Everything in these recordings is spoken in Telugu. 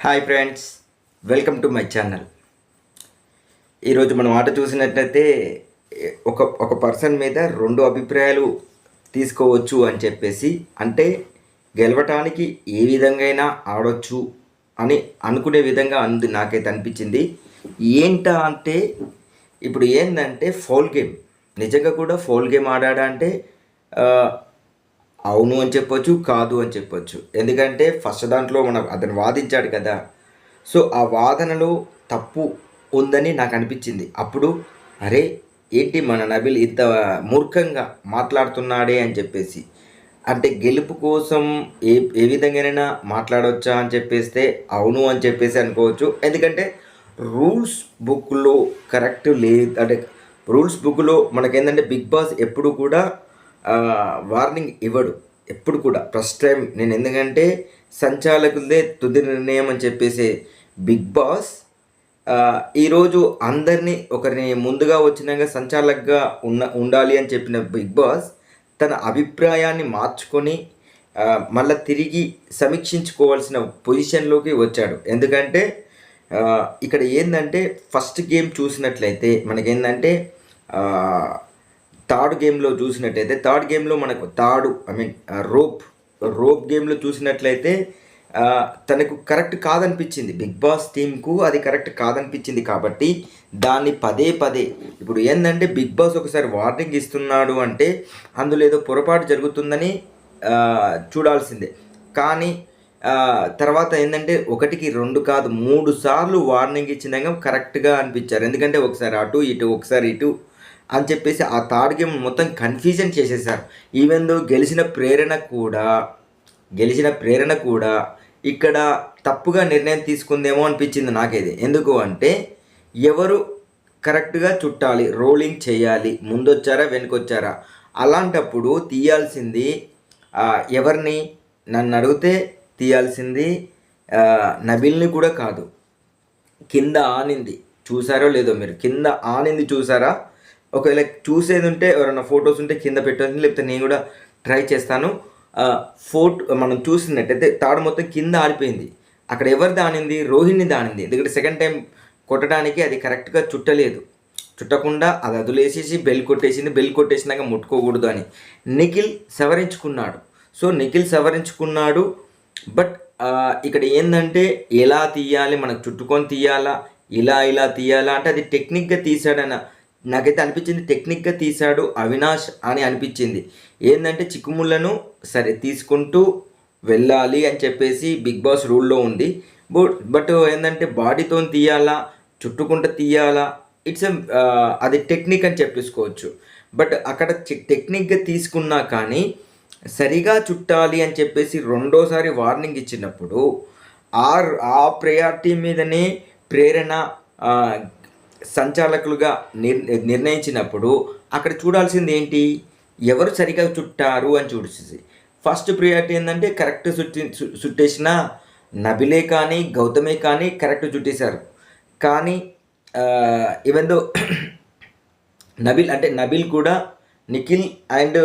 Hi friends, welcome to my channel. ఈరోజు మనం ఆట చూసినట్లయితే ఒక పర్సన్ మీద రెండు అభిప్రాయాలు తీసుకోవచ్చు అని చెప్పేసి, అంటే గెలవటానికి ఏ విధంగా ఆడొచ్చు అని అనుకునే విధంగా నాకైతే అనిపించింది. ఏంటా అంటే ఇప్పుడు ఏంటంటే ఫౌల్ గేమ్, నిజంగా కూడా ఫౌల్ గేమ్ ఆడాడా అంటే అవును అని చెప్పొచ్చు, కాదు అని చెప్పొచ్చు. ఎందుకంటే ఫస్ట్ దాంట్లో అతను వాదించాడు కదా, సో ఆ వాదనలో తప్పు ఉందని నాకు అనిపించింది. అప్పుడు అరే ఏంటి మన నబిల్ ఇంత మూర్ఖంగా మాట్లాడుతున్నాడే అని చెప్పేసి, అంటే గెలుపు కోసం ఏ ఏ విధంగానైనా మాట్లాడవచ్చా అని చెప్పేస్తే అవును అని చెప్పేసి అనుకోవచ్చు. ఎందుకంటే రూల్స్ బుక్లో కరెక్ట్ లేదు, అంటే రూల్స్ బుక్లో మనకేంటంటే బిగ్ బాస్ ఎప్పుడు కూడా వార్నింగ్ ఇవ్వడు. ఎప్పుడు కూడా ఫస్ట్ టైం నేను, ఎందుకంటే సంచాలకులదే తుది నిర్ణయం అని చెప్పేసి బిగ్ బాస్ ఈరోజు అందరినీ ఒకరిని ముందుగా వచ్చినాక సంచాలకుగా ఉండాలి అని చెప్పిన బిగ్ బాస్ తన అభిప్రాయాన్ని మార్చుకొని మళ్ళీ తిరిగి సమీక్షించుకోవాల్సిన పొజిషన్లోకి వచ్చాడు. ఎందుకంటే ఇక్కడ ఏంటంటే ఫస్ట్ గేమ్ చూసినట్లయితే మనకేంటంటే థర్డ్ గేమ్లో చూసినట్లయితే, థర్డ్ గేమ్లో మనకు రోప్ గేమ్లో చూసినట్లయితే తనకు కరెక్ట్ కాదనిపించింది. బిగ్ బాస్ టీంకు అది కరెక్ట్ కాదనిపించింది. కాబట్టి దాన్ని పదే ఇప్పుడు ఏంటంటే బిగ్ బాస్ ఒకసారి వార్నింగ్ ఇస్తున్నాడు అంటే అందులో ఏదో పొరపాటు జరుగుతుందని చూడాల్సిందే. కానీ తర్వాత ఏంటంటే ఒకటికి రెండు కాదు 3 సార్లు వార్నింగ్ ఇచ్చినాక కరెక్ట్గా అనిపించారు. ఎందుకంటే ఒకసారి అటు ఇటు, ఒకసారి ఇటు అని చెప్పేసి ఆ థర్డ్ గేమ్ మొత్తం కన్ఫ్యూజన్ చేసేసారు. ఈవెన్ దో గెలిచిన ప్రేరణ కూడా ఇక్కడ తప్పుగా నిర్ణయం తీసుకుందేమో అనిపించింది నాకైతే. ఎందుకు అంటే ఎవరు కరెక్ట్గా చుట్టాలి, రోలింగ్ చేయాలి, ముందొచ్చారా వెనుకొచ్చారా, అలాంటప్పుడు తీయాల్సింది ఎవరిని, నన్ను అడిగితే తీయాల్సింది నబిల్ని కూడా కాదు. కింద ఆనింది చూసారో లేదో మీరు, కింద ఆనింది చూసారా? ఒకవేళ చూసేది ఉంటే ఎవరైనా ఫొటోస్ ఉంటే కింద పెట్టండి, లేకపోతే నేను కూడా ట్రై చేస్తాను. మనం చూసినట్టయితే తాడు మొత్తం కింద ఆడిపోయింది. అక్కడ ఎవరు దానింది? రోహిణి దానింది. ఎందుకంటే సెకండ్ టైం కొట్టడానికి అది కరెక్ట్గా చుట్టలేదు. చుట్టకుండా అది అదులేసేసి బెల్ కొట్టేసినాక ముట్టుకోకూడదు అని నిఖిల్ సవరించుకున్నాడు. సో నిఖిల్ సవరించుకున్నాడు. బట్ ఇక్కడ ఏంటంటే ఎలా తీయాలి, మనకు చుట్టుకొని తీయాలా, ఇలా తీయాలా అంటే అది టెక్నిక్గా తీసాడన్న నాకైతే అనిపించింది. టెక్నిక్గా తీశాడు అవినాష్ అని అనిపించింది. ఏంటంటే చిక్కుముళ్ళను సరే తీసుకుంటూ వెళ్ళాలి అని చెప్పేసి బిగ్ బాస్ రూల్లో ఉంది. బట్ ఏంటంటే బాడీతో తీయాలా, చుట్టుకుంటూ తీయాలా, ఇట్స్ అది టెక్నిక్ అని చెప్పేసుకోవచ్చు. బట్ అక్కడ టెక్నిక్గా తీసుకున్నా కానీ సరిగా చుట్టాలి అని చెప్పేసి రెండోసారి వార్నింగ్ ఇచ్చినప్పుడు ఆ ప్రయారిటీ మీదనే ప్రేరణ సంచాలకులుగా నిర్ణయించినప్పుడు అక్కడ చూడాల్సింది ఏంటి, ఎవరు సరిగా చుట్టారు అని చూసేసి ఫస్ట్ ప్రియారిటీ ఏంటంటే కరెక్ట్ చుట్టేసిన నబిలే కానీ గౌతమే కానీ కరెక్ట్ చుట్టేశారు. కానీ ఈవెన్ దో నబిల్ కూడా నిఖిల్ అండ్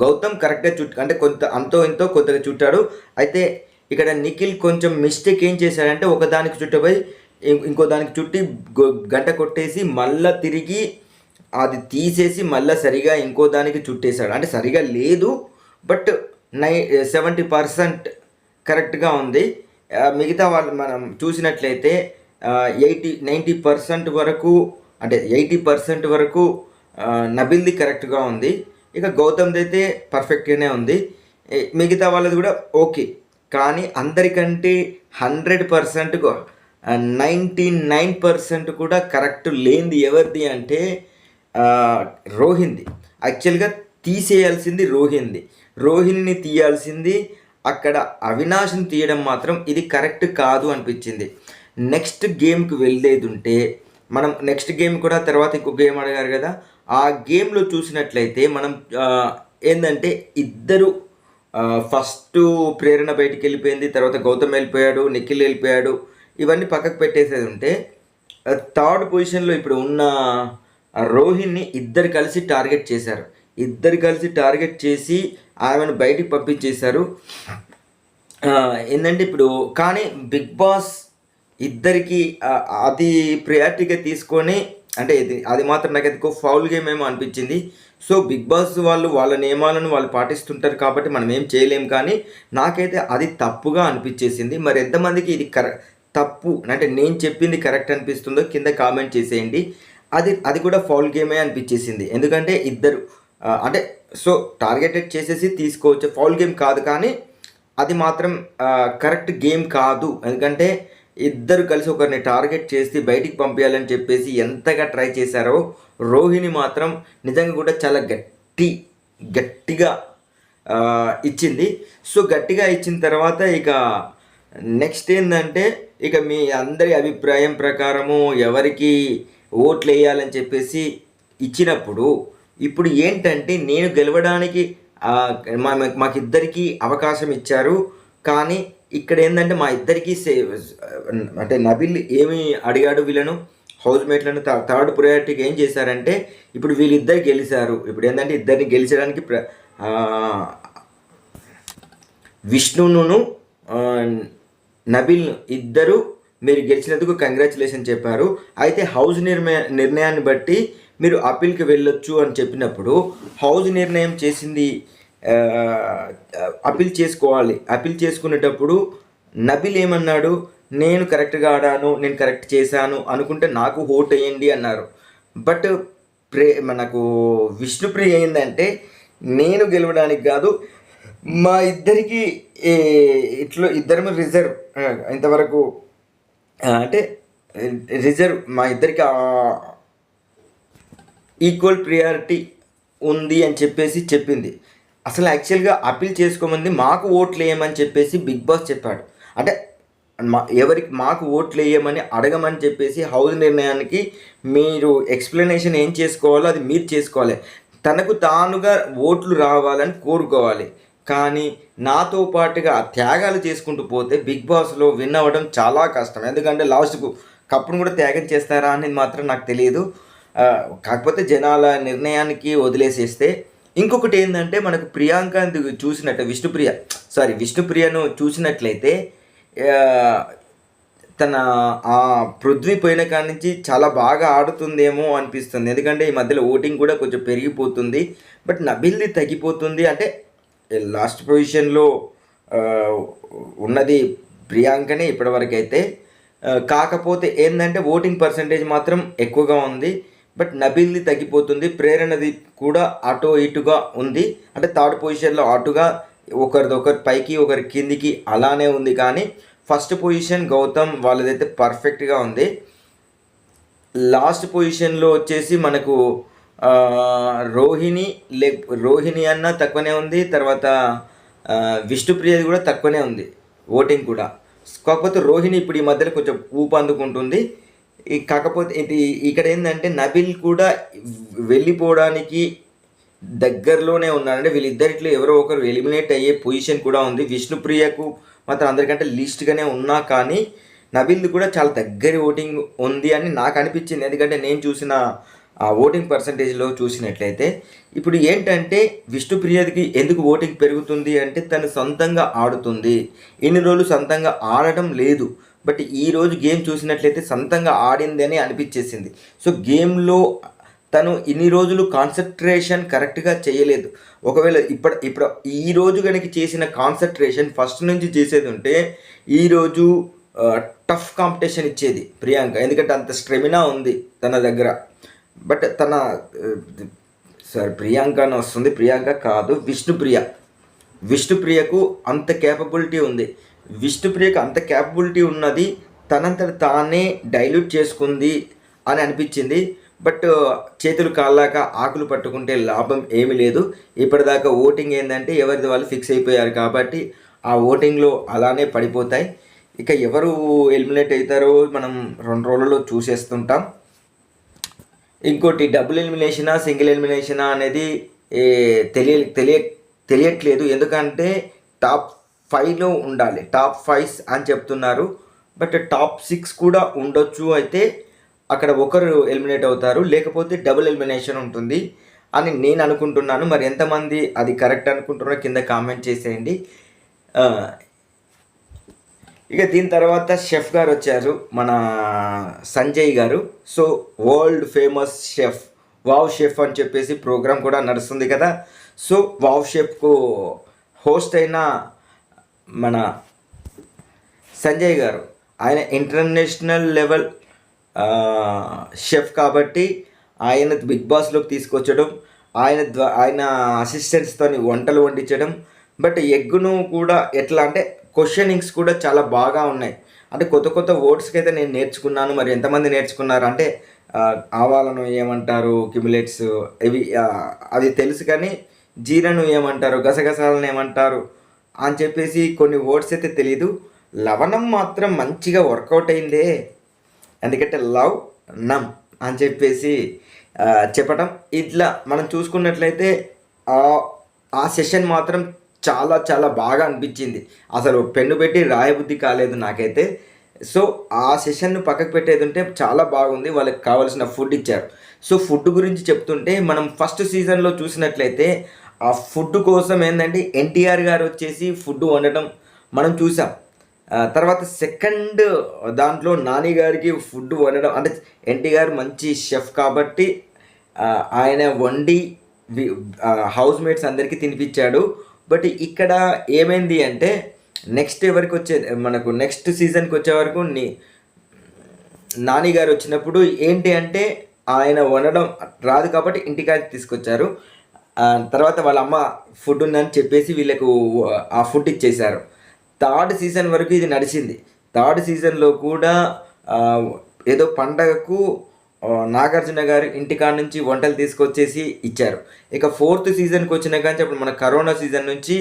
గౌతమ్ కరెక్ట్గా అంటే అంతో ఇంతో కొత్తగా చుట్టాడు. అయితే ఇక్కడ నిఖిల్ కొంచెం మిస్టేక్ ఏం చేశాడంటే ఒకదానికి చుట్టపోయి ఇంకో దానికి చుట్టి గంట కొట్టేసి మళ్ళీ తిరిగి అది తీసేసి మళ్ళీ సరిగా ఇంకో దానికి చుట్టేశాడు. అంటే సరిగా లేదు, బట్ 70% కరెక్ట్గా ఉంది. మిగతా వాళ్ళు మనం చూసినట్లయితే 90% వరకు, అంటే 80% వరకు నబిల్ది కరెక్ట్గా ఉంది. ఇక గౌతమ్ది అయితే పర్ఫెక్ట్గానే ఉంది. మిగతా వాళ్ళది కూడా ఓకే. కానీ అందరికంటే 100% 99% కూడా కరెక్ట్ లేనిది ఎవరిది అంటే రోహిణిది. యాక్చువల్గా తీసేయాల్సింది రోహిణిని తీయాల్సింది. అక్కడ అవినాష్ని తీయడం మాత్రం ఇది కరెక్ట్ కాదు అనిపించింది. నెక్స్ట్ గేమ్కి వెళ్ళేది ఉంటే మనం నెక్స్ట్ గేమ్ కూడా తర్వాత ఇంకో గేమ్ అడిగారు కదా, ఆ గేమ్లో చూసినట్లయితే మనం ఏంటంటే ఇద్దరు ఫస్ట్ ప్రేరణ బయటికి వెళ్ళిపోయింది, తర్వాత గౌతమ్ వెళ్ళిపోయాడు, నిఖిల్ వెళ్ళిపోయాడు. ఇవన్నీ పక్కకు పెట్టేసేది ఉంటే థర్డ్ పొజిషన్లో ఇప్పుడు ఉన్న రోహిణ్ని ఇద్దరు కలిసి టార్గెట్ చేసి ఆమెను బయటికి పంపించేశారు. ఆ, ఏంటంటే ఇప్పుడు కానీ బిగ్ బాస్ ఇద్దరికి అది ప్రయారిటీగా తీసుకొని అంటే అది మాత్రం నాకు ఎందుకో ఫౌల్ గేమ్ ఏమో అనిపించింది. సో బిగ్ బాస్ వాళ్ళు వాళ్ళ నియమాలను వాళ్ళు పాటిస్తుంటారు కాబట్టి మనం ఏం చేయలేం, కానీ నాకైతే అది తప్పుగా అనిపించేసింది. మరి ఎంతమందికి ఇది తప్పు అంటే నేను చెప్పింది కరెక్ట్ అనిపిస్తుందో కింద కామెంట్ చేసేయండి. అది అది కూడా ఫౌల్ గేమే అనిపించేసింది. ఎందుకంటే ఇద్దరు అంటే సో టార్గెటెడ్ చేసేసి తీసుకోవచ్చు, ఫౌల్ గేమ్ కాదు, కానీ అది మాత్రం కరెక్ట్ గేమ్ కాదు. ఎందుకంటే ఇద్దరు కలిసి ఒకరిని టార్గెట్ చేసి బయటికి పంపించాలని చెప్పేసి ఎంతగా ట్రై చేశారో రోహిణి మాత్రం నిజంగా కూడా చాలా గట్టిగా ఇచ్చింది. సో గట్టిగా ఇచ్చిన తర్వాత ఇక నెక్స్ట్ ఏంటంటే ఇక మీ అందరి అభిప్రాయం ప్రకారము ఎవరికి ఓట్లు వేయాలని చెప్పేసి ఇచ్చినప్పుడు ఇప్పుడు ఏంటంటే నేను గెలవడానికి మాకిద్దరికి అవకాశం ఇచ్చారు. కానీ ఇక్కడ ఏంటంటే మా ఇద్దరికి అంటే నబిల్ ఏమి అడిగాడు వీళ్ళను హౌస్ మేట్లను థర్డ్ ప్రయారిటీకి ఏం చేశారంటే ఇప్పుడు వీళ్ళిద్దరు గెలిచారు. ఇప్పుడు ఏంటంటే ఇద్దరిని గెలిచడానికి విష్ణును నబిల్ ఇద్దరు మీరు గెలిచినందుకు కంగ్రాచులేషన్ చెప్పారు. అయితే హౌస్ నిర్ణయాన్ని బట్టి మీరు అప్పీల్కి వెళ్ళొచ్చు అని చెప్పినప్పుడు హౌస్ నిర్ణయం చేసింది అప్పీల్ చేసుకోవాలి. అప్పీల్ చేసుకునేటప్పుడు నబిల్ ఏమన్నాడు, నేను కరెక్ట్గా ఆడాను, నేను కరెక్ట్ చేశాను అనుకుంటే నాకు ఓట్ వేయండి అన్నారు. బట్ మనకు విష్ణుప్రియ ఏంటంటే నేను గెలవడానికి కాదు, మా ఇద్దరికి ఇట్లా ఇద్దరు రిజర్వ్ ఇంతవరకు అంటే రిజర్వ్ మా ఇద్దరికి ఈక్వల్ ప్రియారిటీ ఉంది అని చెప్పేసి చెప్పింది. అసలు యాక్చువల్గా అప్పీల్ చేసుకోమంది మాకు ఓట్లు వేయమని చెప్పేసి బిగ్ బాస్ చెప్పాడు. అంటే ఎవరికి మాకు ఓట్లు వేయమని అడగమని చెప్పేసి హౌస్ నిర్ణయానికి మీరు ఎక్స్ప్లెనేషన్ ఏం చేసుకోవాలో అది మీరు చేసుకోవాలి. తనకు తానుగా ఓట్లు రావాలని కోరుకోవాలి. కానీ నాతో పాటుగా త్యాగాలు చేసుకుంటూ పోతే బిగ్ బాస్లో విన్ అవ్వడం చాలా కష్టం. ఎందుకంటే లాస్ట్కు కప్పును కూడా త్యాగం చేస్తారా అనేది మాత్రం నాకు తెలియదు. కాకపోతే జనాల నిర్ణయానికి వదిలేసేస్తే ఇంకొకటి ఏంటంటే మనకు ప్రియాంక చూసినట్టు విష్ణుప్రియను చూసినట్లయితే తన ఆ పృథ్వీ పోయిన కాడి నుంచి చాలా బాగా ఆడుతుందేమో అనిపిస్తుంది. ఎందుకంటే ఈ మధ్యలో ఓటింగ్ కూడా కొంచెం పెరిగిపోతుంది. బట్ నబిల్ది తగ్గిపోతుంది. అంటే లాస్ట్ పొజిషన్లో ఉన్నది ప్రియాంకనే ఇప్పటివరకు అయితే. కాకపోతే ఏంటంటే ఓటింగ్ పర్సంటేజ్ మాత్రం ఎక్కువగా ఉంది. బట్ నబిల్ది తగ్గిపోతుంది. ప్రేరణది కూడా అటు ఇటుగా ఉంది. అంటే థర్డ్ పొజిషన్లో అటుగా ఒకరి పైకి ఒకరి కిందికి అలానే ఉంది. కానీ ఫస్ట్ పొజిషన్ గౌతమ్ వాళ్ళదైతే పర్ఫెక్ట్గా ఉంది. లాస్ట్ పొజిషన్లో వచ్చేసి మనకు రోహిణి అన్న తక్కువనే ఉంది. తర్వాత విష్ణుప్రియది కూడా తక్కువనే ఉంది ఓటింగ్ కూడా. కాకపోతే రోహిణి ఇప్పుడు ఈ మధ్యలో కొంచెం ఊపు అందుకుంటుంది. కాకపోతే ఇది ఇక్కడ ఏంటంటే నబిల్ కూడా వెళ్ళిపోవడానికి దగ్గరలోనే ఉన్నాడు. అంటే వీళ్ళిద్దరిట్లో ఎవరో ఒకరు ఎలిమినేట్ అయ్యే పొజిషన్ కూడా ఉంది. విష్ణుప్రియకు మాత్రం అందరికంటే లీస్ట్గానే ఉన్నా కానీ నబిల్ది కూడా చాలా దగ్గర ఓటింగ్ ఉంది అని నాకు అనిపించింది. ఎందుకంటే నేను చూసిన ఆ ఓటింగ్ పర్సంటేజ్లో చూసినట్లయితే ఇప్పుడు ఏంటంటే విష్ణుప్రియకి ఎందుకు ఓటింగ్ పెరుగుతుంది అంటే తను సొంతంగా ఆడుతుంది. ఇన్ని రోజులు సొంతంగా ఆడటం లేదు. బట్ ఈరోజు గేమ్ చూసినట్లయితే సొంతంగా ఆడింది అని అనిపించేసింది. సో గేమ్లో తను ఇన్ని రోజులు కాన్సన్ట్రేషన్ కరెక్ట్గా చేయలేదు. ఒకవేళ ఇప్పుడు ఈరోజు కనుక చేసిన కాన్సన్ట్రేషన్ ఫస్ట్ నుంచి చేసేది ఉంటే ఈరోజు టఫ్ కాంపిటీషన్ ఇచ్చేది ప్రియాంక. ఎందుకంటే అంత స్టెమినా ఉంది తన దగ్గర. బట్ ప్రియాంక అని వస్తుంది, ప్రియాంక కాదు విష్ణుప్రియకు అంత కేపబిలిటీ ఉంది. విష్ణుప్రియకు అంత క్యాపబిలిటీ ఉన్నది, తనంతట తానే డైల్యూట్ చేసుకుంది అని అనిపించింది. బట్ చేతులు కాళ్ళాక ఆకులు పట్టుకుంటే లాభం ఏమీ లేదు. ఇప్పటిదాకా ఓటింగ్ ఏంటంటే ఎవరిది వాళ్ళు ఫిక్స్ అయిపోయారు కాబట్టి ఆ ఓటింగ్లో అలానే పడిపోతాయి. ఇక ఎవరు ఎలిమినేట్ అవుతారో మనం 2 రోజుల్లో చూసేస్తుంటాం. ఇంకోటి డబుల్ ఎలిమినేషనా సింగిల్ ఎలిమినేషనా అనేది తెలియట్లేదు. ఎందుకంటే టాప్ 5లో ఉండాలి, టాప్ 5 అని చెప్తున్నారు. బట్ టాప్ 6 కూడా ఉండొచ్చు. అయితే అక్కడ ఒకరు ఎలిమినేట్ అవుతారు, లేకపోతే డబుల్ ఎలిమినేషన్ ఉంటుంది అని నేను అనుకుంటున్నాను. మరి ఎంతమంది అది కరెక్ట్ అనుకుంటున్నారో కింద కామెంట్ చేసేయండి. ఇక దీని తర్వాత షెఫ్ గారు వచ్చారు, మన సంజయ్ గారు. So world famous chef, wow chef అని చెప్పేసి ప్రోగ్రామ్ కూడా నడుస్తుంది కదా. సో వావ్ షెఫ్కు హోస్ట్ అయిన మన సంజయ్ గారు, ఆయన ఇంటర్నేషనల్ లెవెల్ షెఫ్ కాబట్టి ఆయన బిగ్ బాస్లోకి తీసుకొచ్చడం, ఆయన అసిస్టెంట్స్తో వంటలు వండించడం. బట్ ఎగ్గును కూడా ఎట్లా అంటే క్వశ్చనింగ్స్ కూడా చాలా బాగా ఉన్నాయి. అంటే కొత్త కొత్త వర్డ్స్కి అయితే నేను నేర్చుకున్నాను. మరి ఎంతమంది నేర్చుకున్నారు అంటే ఆవాలను ఏమంటారు, క్యుములేట్స్ ఇవి అది తెలుసు, కానీ జీరను ఏమంటారు, గసగసాలను ఏమంటారు అని చెప్పేసి కొన్ని వర్డ్స్ అయితే తెలీదు. లవణం మాత్రం మంచిగా వర్కౌట్ అయిందే, ఎందుకంటే లవ్ నమ్ అని చెప్పేసి చెప్పటం. ఇట్లా మనం చూసుకున్నట్లయితే ఆ సెషన్ మాత్రం చాలా చాలా బాగా అనిపించింది. అసలు పెన్ను పెట్టి రాయబుద్ధి కాలేదు నాకైతే. సో ఆ సెషన్ను పక్కకు పెట్టేది ఉంటే చాలా బాగుంది. వాళ్ళకి కావాల్సిన ఫుడ్ ఇచ్చారు. సో ఫుడ్ గురించి చెప్తుంటే మనం ఫస్ట్ సీజన్లో చూసినట్లయితే ఆ ఫుడ్ కోసం ఏంటంటే ఎన్టీఆర్ గారు వచ్చేసి ఫుడ్ వండటం మనం చూసాం. తర్వాత సెకండ్ దాంట్లో నాని గారికి ఫుడ్ వండడం, అంటే ఎన్టీఆర్ మంచి షెఫ్ కాబట్టి ఆయన వండి హౌస్ మేట్స్ అందరికీ తినిపించాడు. బట్ ఇక్కడ ఏమైంది అంటే నెక్స్ట్ ఎవరికి వచ్చే మనకు నెక్స్ట్ సీజన్కి వచ్చే వరకు నాని గారు వచ్చినప్పుడు ఏంటి అంటే ఆయన వండడం రాదు కాబట్టి ఇంటికాడికి తీసుకొచ్చారు. తర్వాత వాళ్ళ అమ్మ ఫుడ్ ఉందని చెప్పేసి వీళ్ళకు ఆ ఫుడ్ ఇచ్చేశారు. థర్డ్ సీజన్ వరకు ఇది నడిచింది. థర్డ్ సీజన్లో కూడా ఏదో పండగకు నాగార్జున గారు ఇంటికాడ నుంచి వంటలు తీసుకొచ్చేసి ఇచ్చారు. ఇక ఫోర్త్ సీజన్కి వచ్చిన కానీ అప్పుడు మన కరోనా సీజన్ నుంచి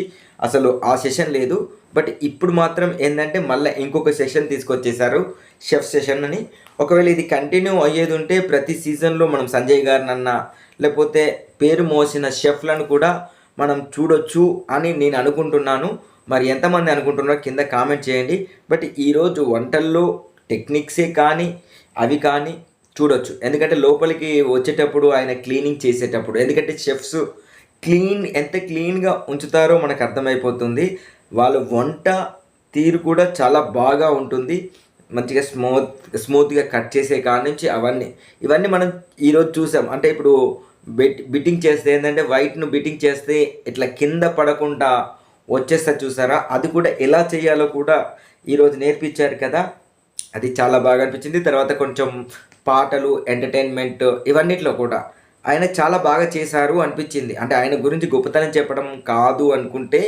అసలు ఆ సెషన్ లేదు. బట్ ఇప్పుడు మాత్రం ఏంటంటే మళ్ళీ ఇంకొక సెషన్ తీసుకొచ్చేసారు, షెఫ్ సెషన్ అని. ఒకవేళ ఇది కంటిన్యూ అయ్యేది ఉంటే ప్రతి సీజన్లో మనం సంజయ్ గారినన్నా లేకపోతే పేరు మోసిన షెఫ్లను కూడా మనం చూడొచ్చు అని నేను అనుకుంటున్నాను. మరి ఎంతమంది అనుకుంటున్నారో కింద కామెంట్ చేయండి. బట్ ఈరోజు వంటల్లో టెక్నిక్సే కానీ అవి కానీ చూడొచ్చు. ఎందుకంటే లోపలికి వచ్చేటప్పుడు ఆయన క్లీనింగ్ చేసేటప్పుడు, ఎందుకంటే షెఫ్స్ ఎంత క్లీన్గా ఉంచుతారో మనకు అర్థమైపోతుంది. వాళ్ళ వంట తీరు కూడా చాలా బాగా ఉంటుంది. మంచిగా స్మూత్గా కట్ చేసే కాడ నుంచి ఇవన్నీ మనం ఈరోజు చూసాం. అంటే ఇప్పుడు బిట్టింగ్ చేస్తే ఏంటంటే వైట్ను బిట్టింగ్ చేస్తే ఇట్లా కింద పడకుండా వచ్చేస్తా చూసారా, అది కూడా ఎలా చేయాలో కూడా ఈరోజు నేర్పించారు కదా. అది చాలా బాగా అనిపించింది. తర్వాత కొంచెం పాటలు, ఎంటర్టైన్మెంట్ ఇవన్నిట్లో కూడా ఆయన చాలా బాగా చేశారు అనిపించింది. అంటే ఆయన గురించి గొప్పతనం చెప్పడం కాదు అనుకుంటే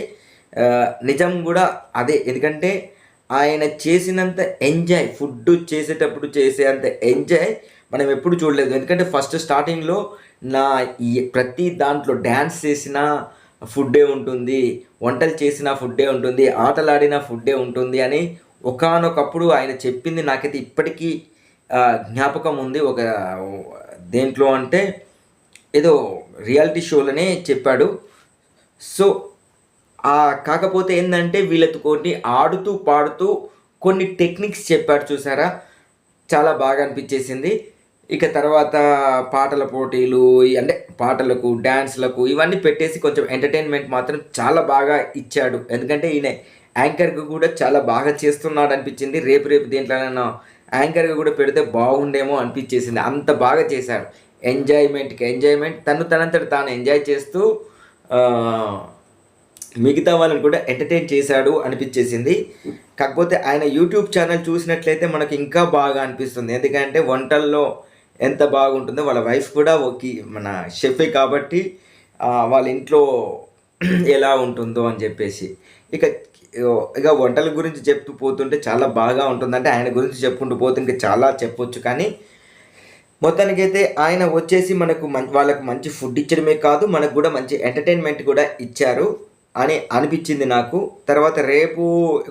నిజం కూడా అదే. ఎందుకంటే ఆయన చేసినంత ఎంజాయ్, ఫుడ్ చేసేటప్పుడు చేసే అంత ఎంజాయ్ మనం ఎప్పుడు చూడలేదు. ఎందుకంటే ఫస్ట్ స్టార్టింగ్లో ప్రతి దాంట్లో డ్యాన్స్ చేసిన ఫుడ్డే ఉంటుంది, వంటలు చేసిన ఫుడ్డే ఉంటుంది, ఆటలాడిన ఫుడ్డే ఉంటుంది అని ఒకానొకప్పుడు ఆయన చెప్పింది నాకైతే ఇప్పటికీ జ్ఞాపకం ఉంది. ఒక దేంట్లో అంటే ఏదో రియాలిటీ షోలోనే చెప్పాడు. సో కాకపోతే ఏంటంటే వీళ్ళతో కొన్ని ఆడుతూ పాడుతూ కొన్ని టెక్నిక్స్ చెప్పాడు చూసారా, చాలా బాగా అనిపించేసింది. ఇక తర్వాత పాటల పోటీలు, అంటే పాటలకు డ్యాన్స్లకు ఇవన్నీ పెట్టేసి కొంచెం ఎంటర్టైన్మెంట్ మాత్రం చాలా బాగా ఇచ్చాడు. ఎందుకంటే ఈయన యాంకర్గా కూడా చాలా బాగా చేస్తున్నాడు అనిపించింది. రేపు దేంట్లోనైనా యాంకర్గా కూడా పెడితే బాగుండేమో అనిపించేసింది, అంత బాగా చేశాడు. ఎంజాయ్మెంట్ తనంతట తాను ఎంజాయ్ చేస్తూ మిగతా వాళ్ళని కూడా ఎంటర్టైన్ చేశాడు అనిపించేసింది. కాకపోతే ఆయన యూట్యూబ్ ఛానల్ చూసినట్లయితే మనకు ఇంకా బాగా అనిపిస్తుంది. ఎందుకంటే వంటల్లో ఎంత బాగుంటుందో, వాళ్ళ వైఫ్ కూడా మన షెఫే కాబట్టి వాళ్ళ ఇంట్లో ఎలా ఉంటుందో అని చెప్పేసి ఇక వంటల గురించి చెప్తూ పోతుంటే చాలా బాగా ఉంటుంది. అంటే ఆయన గురించి చెప్పుకుంటూ పోతే ఇంకా చాలా చెప్పొచ్చు. కానీ మొత్తానికైతే ఆయన వచ్చేసి వాళ్ళకు మంచి ఫుడ్ ఇచ్చడమే కాదు, మనకు కూడా మంచి ఎంటర్టైన్మెంట్ కూడా ఇచ్చారు అని అనిపించింది నాకు. తర్వాత రేపు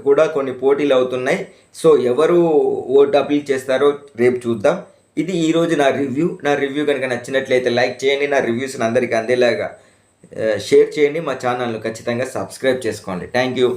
కూడా కొన్ని పోటీలు అవుతున్నాయి. సో ఎవరు ఓట్ అప్పీల్ చేస్తారో రేపు చూద్దాం. ఇది ఈరోజు నా రివ్యూ కనుక నచ్చినట్లయితే లైక్ చేయండి. నా రివ్యూస్ని అందరికీ అందేలాగా షేర్ చేయండి. మా ఛానల్ను ఖచ్చితంగా సబ్స్క్రైబ్ చేసుకోండి. Thank you.